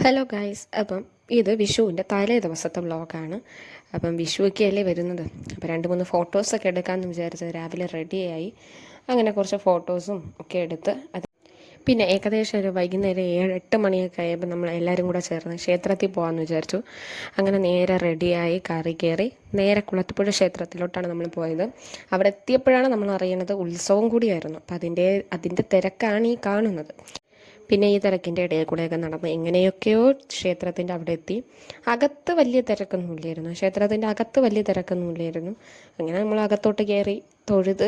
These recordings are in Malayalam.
ഹലോ ഗായ്സ്, അപ്പം ഇത് വിഷുവിൻ്റെ തലേ ദിവസത്തെ വ്ളോഗാണ്. അപ്പം വിഷുവൊക്കെ അല്ലേ വരുന്നത്. അപ്പോൾ 2-3 ഫോട്ടോസൊക്കെ എടുക്കാമെന്ന് വിചാരിച്ചത് രാവിലെ റെഡിയായി. അങ്ങനെ കുറച്ച് ഫോട്ടോസും ഒക്കെ എടുത്ത് പിന്നെ ഏകദേശം ഒരു വൈകുന്നേരം 7-8 മണിയൊക്കെ ആയപ്പോൾ നമ്മൾ എല്ലാവരും കൂടെ ചേർന്ന് ക്ഷേത്രത്തിൽ പോകാമെന്ന് വിചാരിച്ചു. അങ്ങനെ നേരെ റെഡിയായി കാറി കയറി നേരെ കുളത്തുപുഴ ക്ഷേത്രത്തിലോട്ടാണ് നമ്മൾ പോയത്. അവിടെ എത്തിയപ്പോഴാണ് നമ്മൾ അറിയുന്നത് ഉത്സവം കൂടിയായിരുന്നു. അപ്പം അതിൻ്റെ തിരക്കാണ് ഈ കാണുന്നത്. പിന്നെ ഈ തിരക്കിൻ്റെ ഇടയിൽ കൂടെയൊക്കെ നടന്ന് എങ്ങനെയൊക്കെയോ ക്ഷേത്രത്തിൻ്റെ അവിടെ എത്തി. അകത്ത് വലിയ തിരക്കൊന്നുമില്ലായിരുന്നു, ക്ഷേത്രത്തിൻ്റെ അകത്ത് വലിയ തിരക്കൊന്നുമില്ലായിരുന്നു. അങ്ങനെ നമ്മൾ അകത്തോട്ട് കയറി തൊഴുത്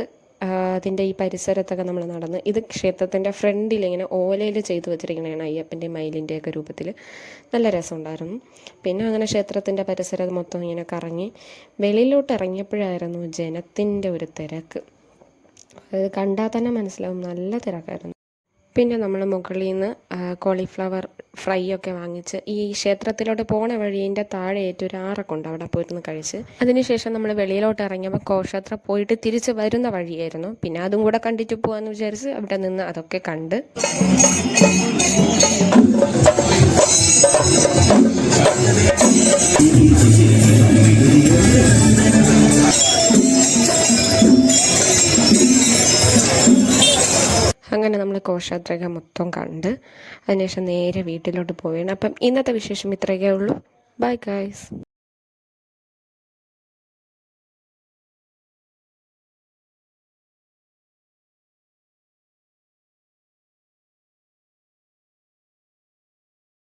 അതിൻ്റെ ഈ പരിസരത്തൊക്കെ നമ്മൾ നടന്ന്. ഇത് ക്ഷേത്രത്തിൻ്റെ ഫ്രണ്ടിൽ ഇങ്ങനെ ഓലയിൽ ചെയ്തു വെച്ചിരിക്കണതാണ്, അയ്യപ്പൻ്റെയും മയിലിൻ്റെയൊക്കെ രൂപത്തിൽ. നല്ല രസമുണ്ടായിരുന്നു. പിന്നെ അങ്ങനെ ക്ഷേത്രത്തിൻ്റെ പരിസരം മൊത്തം ഇങ്ങനെ കറങ്ങി വെളിയിലോട്ട് ഇറങ്ങിയപ്പോഴായിരുന്നു ജനത്തിൻ്റെ ഒരു തിരക്ക്. അത് കണ്ടാൽ തന്നെ മനസ്സിലാവും, നല്ല തിരക്കായിരുന്നു. പിന്നെ നമ്മൾ മുകളിൽ നിന്ന് കോളിഫ്ലവർ ഫ്രൈ ഒക്കെ വാങ്ങിച്ച് ഈ ക്ഷേത്രത്തിലോട്ട് പോണ വഴീൻ്റെ താഴെയായിട്ട് ഒരു ആറൊക്കെ ഉണ്ട്, അവിടെ പോയിരുന്ന് കഴിച്ച്. അതിനുശേഷം നമ്മൾ വെളിയിലോട്ട് ഇറങ്ങിയപ്പോൾ ഘോഷയാത്ര പോയിട്ട് തിരിച്ച് വരുന്ന വഴിയായിരുന്നു. പിന്നെ അതും കൂടെ കണ്ടിട്ട് പോകാമെന്ന് വിചാരിച്ച് അവിടെ നിന്ന് അതൊക്കെ കണ്ട് അങ്ങനെ നമ്മൾ ഘോഷയാത്രയൊക്കെ മൊത്തം കണ്ട് അതിനുശേഷം നേരെ വീട്ടിലോട്ട് പോവുകയാണ്. അപ്പം ഇന്നത്തെ വിശേഷം ഇത്രയൊക്കെ ഉള്ളൂ. Bye guys.